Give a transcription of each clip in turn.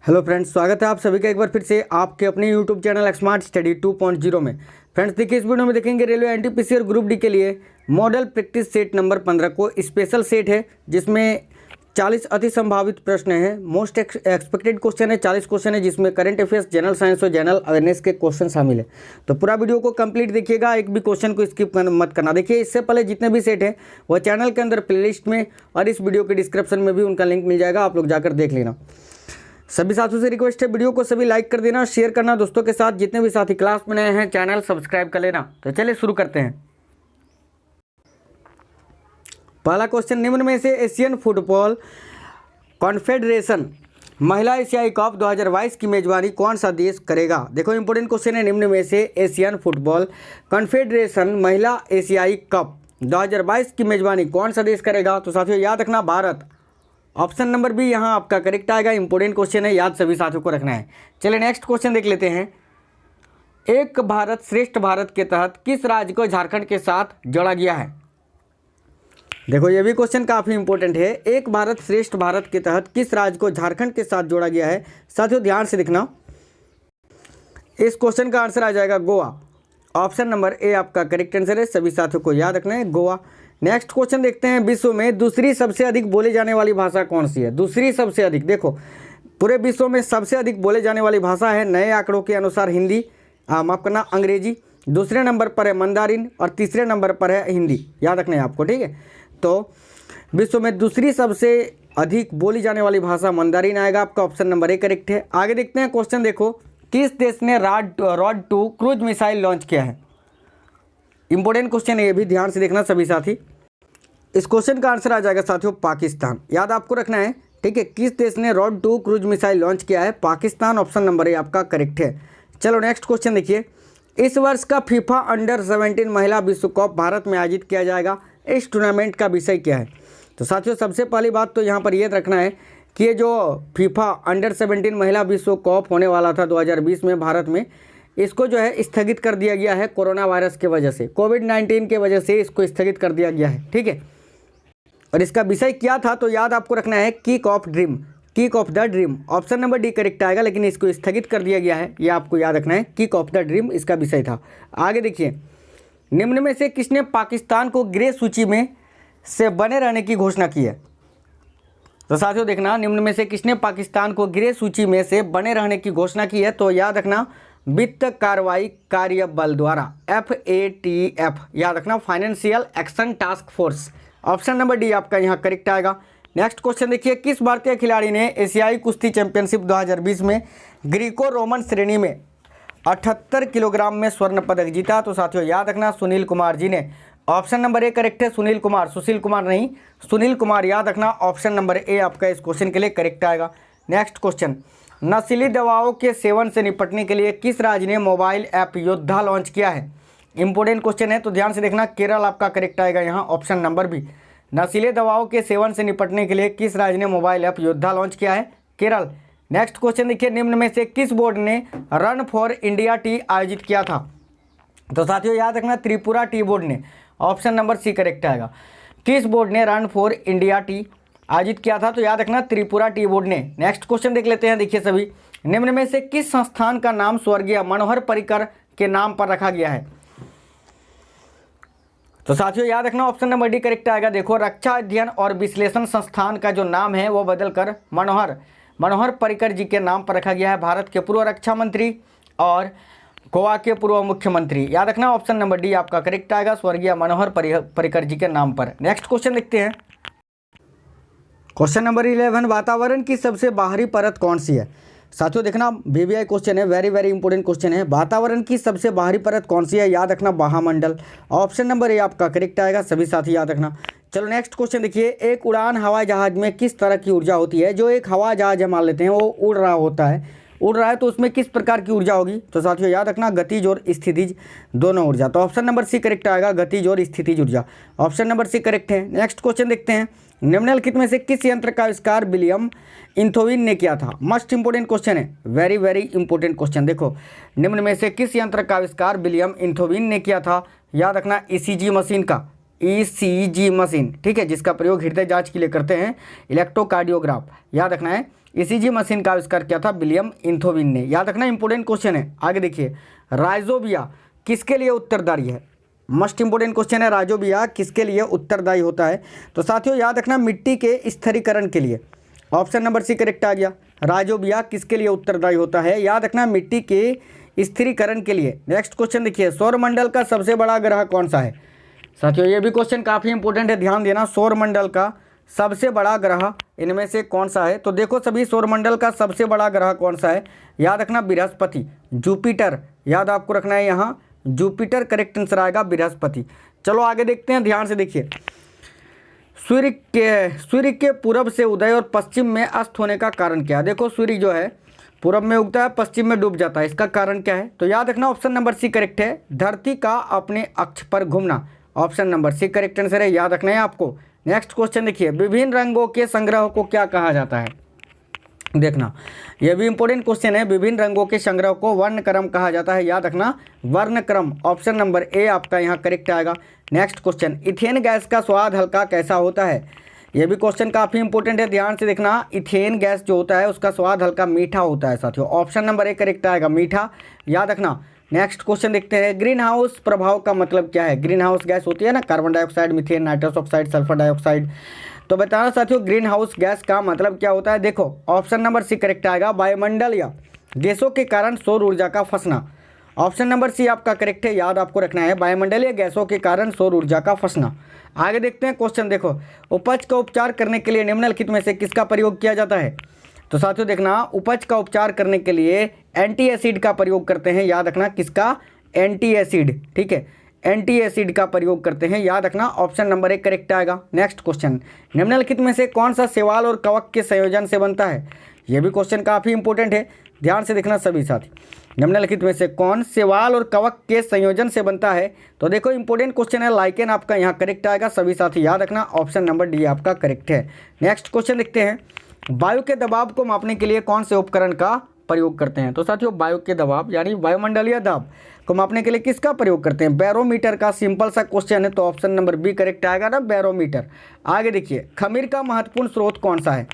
Hello friends, स्वागत है आप सभी का एक बार फिर से आपके अपने यूट्यूब चैनल स्मार्ट स्टडी 2.0 में। फ्रेंड्स देखिए, इस वीडियो में देखेंगे रेलवे एनटीपीसी और ग्रुप डी के लिए मॉडल प्रैक्टिस सेट नंबर 15 को स्पेशल सेट है जिसमें 40 अति संभावित प्रश्न हैं। मोस्ट एक्सपेक्टेड क्वेश्चन है, 40 क्वेश्चन है जिसमें करंट अफेयर्स, जनरल साइंस और जनरल अवेयरनेस के क्वेश्चन शामिल है। तो पूरा वीडियो को कंप्लीट देखिएगा, एक भी क्वेश्चन को स्किप मत करना। देखिए, इससे पहले जितने भी सेट हैं वह चैनल के अंदर प्लेलिस्ट में और इस वीडियो के डिस्क्रिप्शन में भी उनका लिंक मिल जाएगा, आप लोग जाकर देख लेना। सभी साथियों से रिक्वेस्ट है, वीडियो को सभी लाइक कर देना, शेयर करना दोस्तों के साथ। जितने भी साथी क्लास में नए हैं चैनल सब्सक्राइब कर लेना। तो चलिए शुरू करते हैं। पहला क्वेश्चन, निम्न में से एशियन फुटबॉल कॉन्फेडरेशन महिला एशियाई कप 2022 की मेजबानी कौन सा देश करेगा। देखो इंपॉर्टेंट क्वेश्चन है, निम्न में से एशियन फुटबॉल कॉन्फेडरेशन महिला एशियाई कप 2022 की मेजबानी कौन सा देश करेगा। तो साथियों याद रखना भारत। ऑप्शन नंबर बी यहाँ आपका करेक्ट आएगा। इंपॉर्टेंट क्वेश्चन है, याद सभी साथियों को रखना है। चलिए नेक्स्ट क्वेश्चन देख लेते हैं। एक भारत श्रेष्ठ भारत के तहत किस राज्य को झारखंड के साथ जोड़ा गया है। देखो ये भी क्वेश्चन काफ़ी इंपॉर्टेंट है। एक भारत श्रेष्ठ भारत के तहत किस राज्य को झारखंड के साथ जोड़ा गया है। साथियों ध्यान से देखना, इस क्वेश्चन का आंसर आ जाएगा गोवा। ऑप्शन नंबर ए आपका करेक्ट आंसर है, सभी साथियों को याद रखना है गोवा। नेक्स्ट क्वेश्चन देखते हैं, विश्व में दूसरी सबसे अधिक बोले जाने वाली भाषा कौन सी है। दूसरी सबसे अधिक, देखो पूरे विश्व में सबसे अधिक बोले जाने वाली भाषा है नए आंकड़ों के अनुसार हिंदी, माफ करना अंग्रेजी, दूसरे नंबर पर है मंदारिन और तीसरे नंबर पर है हिंदी। याद रखना है आपको, ठीक है। तो विश्व में दूसरी सबसे अधिक बोली जाने वाली भाषा मंदारिन आएगा, आपका ऑप्शन नंबर ए करेक्ट है। आगे देखते हैं क्वेश्चन, देखो किस देश ने रॉड 2 क्रूज मिसाइल लॉन्च किया है। इंपॉर्टेंट क्वेश्चन है, ये भी ध्यान से देखना सभी साथी। इस क्वेश्चन का आंसर आ जाएगा साथियों पाकिस्तान। याद आपको रखना है, ठीक है। किस देश ने रॉड 2 क्रूज मिसाइल लॉन्च किया है। पाकिस्तान। ऑप्शन नंबर ए आपका करेक्ट है। चलो नेक्स्ट क्वेश्चन देखिए, इस वर्ष का फीफा अंडर 17 महिला विश्व कप भारत में आयोजित किया जाएगा। इस टूर्नामेंट का विषय क्या है। तो साथियों सबसे पहली बात तो यहाँ पर यह रखना है कि ये जो फीफा अंडर 17 महिला विश्व कप होने वाला था 2020 में भारत में, इसको जो है स्थगित कर दिया गया है कोरोना वायरस के वजह से, कोविड-19 के वजह से इसको स्थगित कर दिया गया है, ठीक है। और इसका विषय क्या था तो याद आपको रखना है kick off dream, kick off the dream. Option number D correct आएगा, लेकिन इसको स्थगित कर दिया गया है, ये आपको याद रखना है। किक ऑफ द ड्रीम इसका विषय था। आगे देखिए, निम्न में से किसने पाकिस्तान को ग्रे सूची में से बने रहने की घोषणा की है। तो साथियों देखना, निम्न में से किसने पाकिस्तान को ग्रे सूची में से बने रहने की घोषणा की है। तो याद रखना वित्त कार्रवाई कार्य बल द्वारा, FATF, याद रखना financial action task force. Option number D आपका यहाँ करेक्ट आएगा। नेक्स्ट क्वेश्चन देखिए, किस भारतीय खिलाड़ी ने एशियाई कुश्ती चैंपियनशिप 2020 में ग्रीको रोमन श्रेणी में 78 किलोग्राम में स्वर्ण पदक जीता। तो साथियों याद रखना सुनील कुमार जी ने। ऑप्शन नंबर ए करेक्ट है, सुनील कुमार, सुशील कुमार नहीं, सुनील कुमार। याद रखना ऑप्शन नंबर ए आपका इस क्वेश्चन के लिए करेक्ट आएगा। नेक्स्ट क्वेश्चन, नशीली दवाओं के सेवन से निपटने के लिए किस राज्य ने मोबाइल ऐप योद्धा लॉन्च किया है। इंपॉर्टेंट क्वेश्चन है, तो ध्यान से देखना, केरल आपका करेक्ट आएगा यहाँ, ऑप्शन नंबर बी। नशीले दवाओं के सेवन से निपटने के लिए किस राज्य ने मोबाइल ऐप योद्धा लॉन्च किया है, केरल। नेक्स्ट क्वेश्चन देखिए, निम्न में से किस बोर्ड ने रन फॉर इंडिया टी आयोजित किया था। तो साथियों याद रखना त्रिपुरा टी बोर्ड ने। ऑप्शन नंबर सी करेक्ट आएगा। किस बोर्ड ने रन फॉर इंडिया टी आयोजित किया था। तो याद रखना त्रिपुरा टी बोर्ड ने। नेक्स्ट क्वेश्चन देख लेते हैं, देखिए सभी, निम्न में से किस संस्थान का नाम स्वर्गीय मनोहर पर्रिकर के नाम पर रखा गया है। तो साथियों याद रखना ऑप्शन नंबर डी करेक्ट आएगा। देखो रक्षा अध्ययन और विश्लेषण संस्थान का जो नाम है वो बदलकर मनोहर पर्रिकर जी के नाम पर रखा गया है। भारत के पूर्व रक्षा मंत्री और गोवा के पूर्व मुख्यमंत्री। याद रखना ऑप्शन नंबर डी आपका करेक्ट आएगा, स्वर्गीय मनोहर पर्रिकर जी के नाम पर। नेक्स्ट क्वेश्चन देखते हैं, क्वेश्चन नंबर 11, वातावरण की सबसे बाहरी परत कौन सी है। साथियों देखना VVI क्वेश्चन है, वेरी वेरी इंपॉर्टेंट क्वेश्चन है। वातावरण की सबसे बाहरी परत कौन सी है। याद रखना महामंडल। ऑप्शन नंबर ए आपका करेक्ट आएगा, सभी साथी याद रखना। चलो नेक्स्ट क्वेश्चन देखिए, एक उड़ान हवाई जहाज में किस तरह की ऊर्जा होती है। जो एक हवाई जहाज मान लेते हैं वो उड़ रहा होता है, उड़ रहा है तो उसमें किस प्रकार की ऊर्जा होगी। तो साथियों याद रखना गतिज और स्थितिज दोनों ऊर्जा। तो ऑप्शन नंबर सी करेक्ट आएगा, गतिज और स्थितिज ऊर्जा। ऑप्शन नंबर सी करेक्ट है। नेक्स्ट क्वेश्चन देखते हैं, निम्नलिखित में से किस यंत्र का आविष्कार विलियम इंथोविन ने किया था। मस्ट इंपोर्टेंट क्वेश्चन है, वेरी वेरी इंपॉर्टेंट क्वेश्चन। देखो निम्न में से किस यंत्र का आविष्कार विलियम इंथोविन ने किया था। याद रखना ECG मशीन का, ECG मशीन, ठीक है, जिसका प्रयोग हृदय जांच के लिए करते हैं, इलेक्ट्रोकार्डियोग्राफ। याद रखना है ईसीजी मशीन का आविष्कार किया था? विलियम इंथोविन ने। याद रखना इंपॉर्टेंट क्वेश्चन है। आगे देखिए, राइजोबिया किसके लिए उत्तरदायी है? मोस्ट इंपोर्टेंट क्वेश्चन है, राइजोबिया किसके लिए उत्तरदायी होता है? तो साथियों याद रखना मिट्टी के स्थिरीकरण के लिए। ऑप्शन नंबर सी करेक्ट आ गया। राइजोबिया किसके लिए उत्तरदायी होता है? याद रखना मिट्टी के स्थिरीकरण के लिए। नेक्स्ट क्वेश्चन देखिए, सौरमंडल का सबसे बड़ा ग्रह कौन सा है? साथियों ये भी क्वेश्चन काफ़ी इंपॉर्टेंट है, ध्यान देना। सौरमंडल का सबसे बड़ा ग्रह इनमें से कौन सा है? तो देखो सभी, सौरमंडल का सबसे बड़ा ग्रह कौन सा है? याद रखना बृहस्पति, जुपिटर। याद आपको रखना है यहाँ जुपिटर करेक्ट आंसर आएगा, बृहस्पति। चलो आगे देखते हैं, ध्यान से देखिए। सूर्य के पूरब से उदय और पश्चिम में अस्त होने का कारण क्या है? देखो सूर्य जो है पूरब में उगता है, पश्चिम में डूब जाता है, इसका कारण क्या है? तो याद रखना ऑप्शन नंबर सी करेक्ट है, धरती का अपने अक्ष पर घूमना। Option number C correct answer है, याद रखना है आपको। नेक्स्ट क्वेश्चन देखिए, विभिन्न रंगों के संग्रह को क्या कहा जाता है? देखना यह भी इंपॉर्टेंट क्वेश्चन है। विभिन्न रंगों के संग्रह को वर्णक्रम कहा जाता है। याद रखना वर्णक्रम। ऑप्शन नंबर ए आपका यहाँ करेक्ट आएगा। नेक्स्ट क्वेश्चन, इथेन गैस का स्वाद हल्का कैसा होता है? यह भी क्वेश्चन काफ़ी इंपॉर्टेंट है, ध्यान से देखना। इथेन गैस जो होता है उसका स्वाद हल्का मीठा होता है साथियों। ऑप्शन नंबर ए करेक्ट आएगा, मीठा। याद रखना। नेक्स्ट क्वेश्चन देखते हैं, ग्रीन हाउस प्रभाव का मतलब क्या है? ग्रीन हाउस गैस होती है ना, carbon dioxide, methane, nitrous oxide, sulphur dioxide. तो बताना साथियों ग्रीन हाउस गैस का मतलब क्या होता है? देखो ऑप्शन नंबर सी करेक्ट आएगा, वायुमंडल या गैसों के कारण सौर ऊर्जा का फंसना। ऑप्शन नंबर सी आपका करेक्ट है, याद आपको रखना है, वायुमंडलीय गैसों के कारण सौर ऊर्जा का फंसना। आगे देखते हैं क्वेश्चन, देखो उपज का उपचार करने के लिए निम्नलिखित में से किसका प्रयोग किया जाता है? तो साथियों देखना, उपज का उपचार करने के लिए एंटी एसिड का प्रयोग करते हैं। याद रखना किसका? एंटी एसिड, ठीक है, एंटी एसिड का प्रयोग करते हैं। याद रखना ऑप्शन नंबर एक करेक्ट आएगा। नेक्स्ट क्वेश्चन, निम्नलिखित में से कौन सा शैवाल और कवक के संयोजन से बनता है? यह भी क्वेश्चन काफ़ी इंपॉर्टेंट है, ध्यान से देखना सभी साथी। निम्नलिखित में से कौन शैवाल और कवक के संयोजन से बनता है? तो देखो इंपॉर्टेंट क्वेश्चन है, लाइकेन आपका यहाँ करेक्ट आएगा सभी साथी। याद रखना ऑप्शन नंबर डी आपका करेक्ट है। नेक्स्ट क्वेश्चन देखते हैं, वायु के दबाव को मापने के लिए कौन से उपकरण का प्रयोग करते हैं? तो साथियों वायु के दबाव यानी वायुमंडलीय दाब को मापने के लिए किसका प्रयोग करते हैं? बैरोमीटर का। सिंपल सा क्वेश्चन है, तो ऑप्शन नंबर बी करेक्ट आएगा ना, बैरोमीटर। आगे देखिए, खमीर का महत्वपूर्ण स्रोत कौन सा है?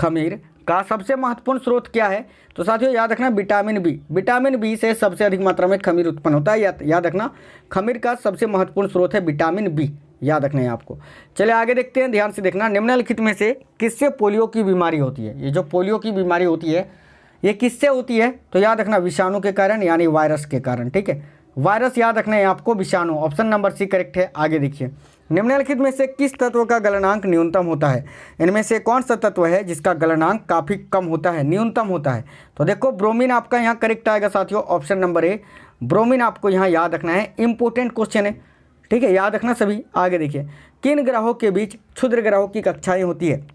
खमीर का सबसे महत्वपूर्ण स्रोत क्या है? तो साथियों याद रखना विटामिन बी। विटामिन बी से सबसे अधिक मात्रा में खमीर उत्पन्न होता है। याद रखना खमीर का सबसे महत्वपूर्ण स्रोत है विटामिन बी। याद रखना है आपको। चलिए आगे देखते हैं, ध्यान से देखना। निम्नलिखित में से किससे पोलियो की बीमारी होती है? ये जो पोलियो की बीमारी होती है ये किससे होती है? तो याद रखना विषाणु के कारण यानी वायरस के कारण, ठीक है, वायरस। याद रखना है आपको विषाणु। ऑप्शन नंबर सी करेक्ट है। आगे देखिए, निम्नलिखित में से किस तत्व का गलनांक न्यूनतम होता है? इनमें से कौन सा तत्व है जिसका गलनांक काफ़ी कम होता है, न्यूनतम होता है? तो देखो ब्रोमीन आपका यहाँ करेक्ट आएगा साथियों, ऑप्शन नंबर ए ब्रोमीन आपको यहाँ याद रखना है। इंपॉर्टेंट क्वेश्चन है, ठीक है, याद रखना सभी। आगे देखिए, किन ग्रहों के बीच क्षुद्र ग्रहों की कक्षाएं होती है?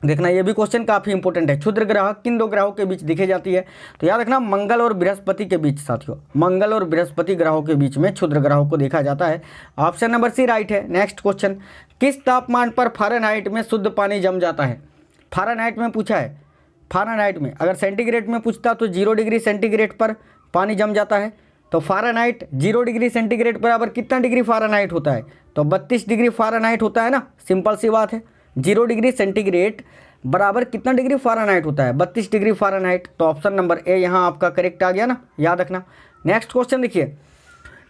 देखना ये भी क्वेश्चन काफ़ी इंपॉर्टेंट है। क्षुद्र ग्रह किन दो ग्रहों के बीच दिखे जाती है? तो याद रखना मंगल और बृहस्पति के बीच साथियों, मंगल और बृहस्पति ग्रहों के बीच में क्षुद्र ग्रहों को देखा जाता है। ऑप्शन नंबर सी राइट है। नेक्स्ट क्वेश्चन, किस तापमान पर फ़ारेनहाइट में शुद्ध पानी जम जाता है? फ़ारेनहाइट में पूछा है, फ़ारेनहाइट में। अगर सेंटीग्रेड में पूछता तो 0 डिग्री सेंटीग्रेड पर पानी जम जाता है। तो फ़ारेनहाइट 0 डिग्री सेंटीग्रेड बराबर कितना डिग्री फ़ारेनहाइट होता है? तो 32 डिग्री फ़ारेनहाइट होता है ना, सिंपल सी बात है। 0 डिग्री सेंटीग्रेड बराबर कितना डिग्री फ़ारेनहाइट होता है? 32 डिग्री फ़ारेनहाइट। तो ऑप्शन नंबर ए यहाँ आपका करेक्ट आ गया ना, याद रखना। नेक्स्ट क्वेश्चन देखिए,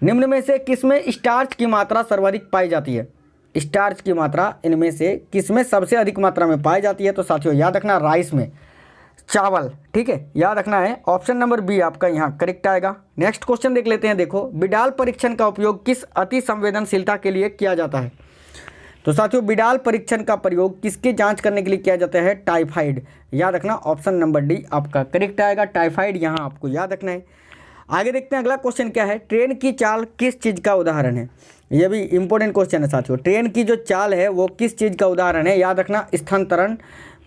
निम्न में से किसमें स्टार्च की मात्रा सर्वाधिक पाई जाती है? स्टार्च की मात्रा इनमें से किसमें सबसे अधिक मात्रा में पाई जाती है? तो साथियों याद रखना राइस में, चावल, ठीक है, याद रखना है। ऑप्शन नंबर बी आपका यहाँ करेक्ट आएगा। नेक्स्ट क्वेश्चन देख लेते हैं। देखो बिडाल परीक्षण का उपयोग किस अति संवेदनशीलता के लिए किया जाता है? तो साथियों बिडाल परीक्षण का प्रयोग किसकी जांच करने के लिए किया जाता है? टाइफाइड। याद रखना ऑप्शन नंबर डी आपका करेक्ट आएगा, टाइफाइड यहाँ आपको याद रखना है। आगे देखते हैं अगला क्वेश्चन क्या है, ट्रेन की चाल किस चीज़ का उदाहरण है? यह भी इंपॉर्टेंट क्वेश्चन है साथियों। ट्रेन की जो चाल है वो किस चीज़ का उदाहरण है? याद रखना स्थानांतरण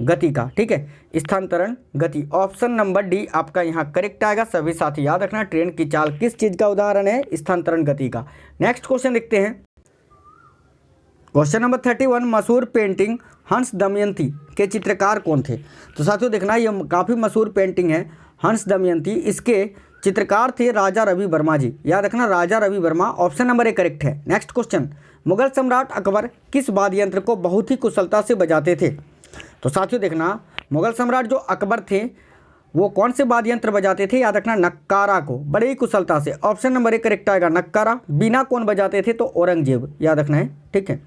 गति का, ठीक है, स्थानांतरण गति। ऑप्शन नंबर डी आपका यहाँ करेक्ट आएगा सभी साथी। याद रखना ट्रेन की चाल किस चीज़ का उदाहरण है? स्थानांतरण गति का। नेक्स्ट क्वेश्चन देखते हैं, क्वेश्चन नंबर 31, मशहूर पेंटिंग हंस दमयंती के चित्रकार कौन थे? तो साथियों देखना ये काफ़ी मशहूर पेंटिंग है हंस दमयंती, इसके चित्रकार थे राजा रवि वर्मा जी। याद रखना Raja Ravi Verma. Option number A correct है। नेक्स्ट क्वेश्चन, मुगल सम्राट अकबर किस वाद्य यंत्र को बहुत ही कुशलता से बजाते थे? तो साथियों देखना मुगल सम्राट जो अकबर थे वो कौन से वाद्य यंत्र बजाते थे? याद रखना नक्कारा को बड़े ही कुशलता से। ऑप्शन नंबर 1 करेक्ट आएगा नक्कारा। बीना कौन बजाते थे? तो औरंगजेब, याद रखना है, ठीक है।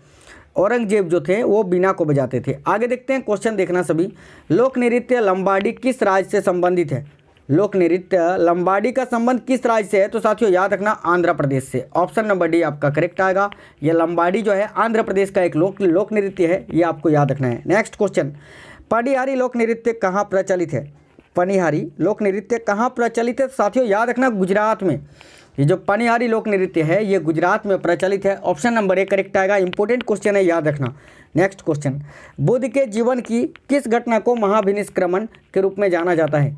औरंगजेब जो थे वो बीना को बजाते थे। आगे देखते हैं, क्वेश्चन देखना सभी। लोक नृत्य लंबाडी किस राज्य से संबंधित है? लोक नृत्य लंबाडी का संबंध किस राज्य से है? तो साथियों याद रखना आंध्र प्रदेश से। ऑप्शन नंबर डी आपका करेक्ट आएगा। ये लंबाडी जो है आंध्र प्रदेश का एक लोक नृत्य है, ये आपको याद रखना है। नेक्स्ट क्वेश्चन, पनिहारी लोक नृत्य कहाँ प्रचलित है? पनिहारी लोक नृत्य कहाँ प्रचलित है? साथियों याद रखना गुजरात में। ये जो पनिहारी लोक नृत्य है ये गुजरात में प्रचलित है। ऑप्शन नंबर 1 करेक्ट आएगा। इंपॉर्टेंट क्वेश्चन है, याद रखना। नेक्स्ट क्वेश्चन, बुद्ध के जीवन की किस घटना को महाभिनिष्क्रमण के रूप में जाना जाता है?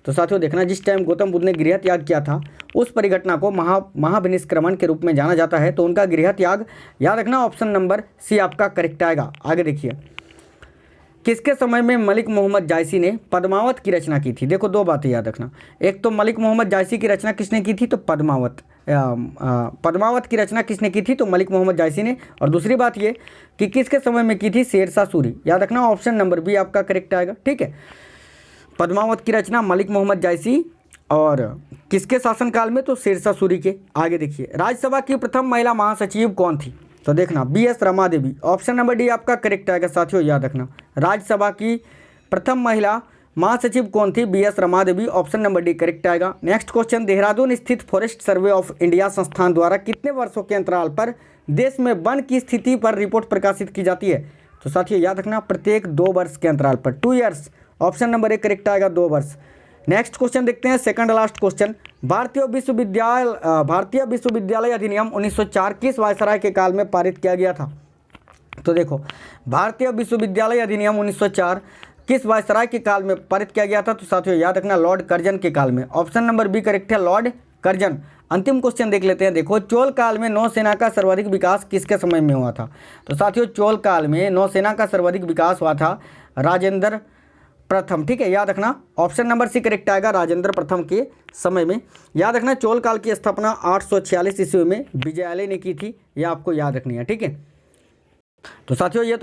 तो साथियों देखना, जिस टाइम गौतम बुद्ध ने गृह त्याग किया था उस परिघटना को महाभिनिष्क्रमण के रूप में जाना जाता है, तो उनका गृह त्याग, याद रखना ऑप्शन नंबर सी आपका करेक्ट आएगा। आगे देखिए, किसके समय में मलिक मोहम्मद जायसी ने पद्मावत की रचना की थी? देखो 2 बातें याद रखना। एक तो मलिक मोहम्मद जायसी की रचना किसने की थी? तो पद्मावत की रचना किसने की थी? तो मलिक मोहम्मद जायसी ने। और दूसरी बात ये कि किसके समय में की थी? शेरशाह सूरी, याद रखना ऑप्शन नंबर बी आपका करेक्ट आएगा, ठीक है। पद्मावत की रचना मलिक मोहम्मद जायसी और किसके शासनकाल में? तो शेरशाह सूरी के। आगे देखिए, राज्यसभा की प्रथम महिला महासचिव कौन थी? तो देखना BS Rama Devi. Option number D आपका करेक्ट आएगा। साथियों याद रखना, राज्यसभा की प्रथम महिला महासचिव कौन थी? BS Rama Devi. Option number D correct आएगा। नेक्स्ट क्वेश्चन, देहरादून स्थित फॉरेस्ट सर्वे ऑफ इंडिया संस्थान द्वारा कितने वर्षों के अंतराल पर देश में वन की स्थिति पर रिपोर्ट प्रकाशित की जाती है? तो साथियों याद रखना प्रत्येक 2 वर्ष के अंतराल पर, 2 ईयर्स। ऑप्शन नंबर 1 करेक्ट आएगा, 2 वर्ष। नेक्स्ट क्वेश्चन देखते हैं, सेकंड लास्ट क्वेश्चन, भारतीय विश्वविद्यालय अधिनियम 1904 किस वायसराय के काल में पारित किया गया था? तो देखो, भारतीय विश्वविद्यालय अधिनियम 1904 किस वायसराय के काल में पारित किया गया था? तो साथियों याद रखना लॉर्ड कर्जन के काल में। ऑप्शन नंबर बी करेक्ट है, लॉर्ड कर्जन। अंतिम क्वेश्चन देख लेते हैं। देखो, चोल काल में नौसेना का सर्वाधिक विकास किसके समय में हुआ था? तो साथियों चोल काल में नौसेना का सर्वाधिक विकास हुआ था राजेंद्र प्रथम, ठीक है, याद रखना ऑप्शन नंबर सी करेक्ट आएगा, राजेंद्र प्रथम के समय में। याद रखना चोल काल की स्थापना 846 ईस्वी में विजयालय ने की थी, यह आपको याद रखनी है, ठीक है। तो साथियों ये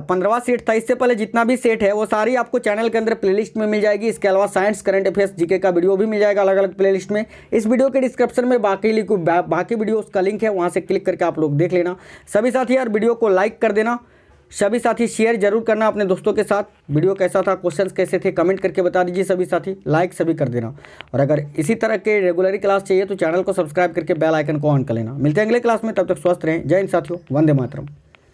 15वां सेट था। इससे पहले जितना भी सेट है वो सारी आपको चैनल के अंदर प्लेलिस्ट में मिल जाएगी। इसके अलावा साइंस, करंट अफेयर्स, जीके का वीडियो भी मिल जाएगा अलग अलग प्लेलिस्ट में। इस वीडियो के डिस्क्रिप्शन में बाकी वीडियोस का लिंक है, वहाँ से क्लिक करके आप लोग देख लेना। सभी साथी यार वीडियो को लाइक कर देना, सभी साथी शेयर जरूर करना अपने दोस्तों के साथ। वीडियो कैसा था, क्वेश्चंस कैसे थे, कमेंट करके बता दीजिए सभी साथी। लाइक सभी कर देना, और अगर इसी तरह के रेगुलर क्लास चाहिए तो चैनल को सब्सक्राइब करके बेल आइकन को ऑन कर लेना। मिलते हैं अगले क्लास में, तब तक स्वस्थ रहें। जय हिंद साथियों, वंदे मातरम।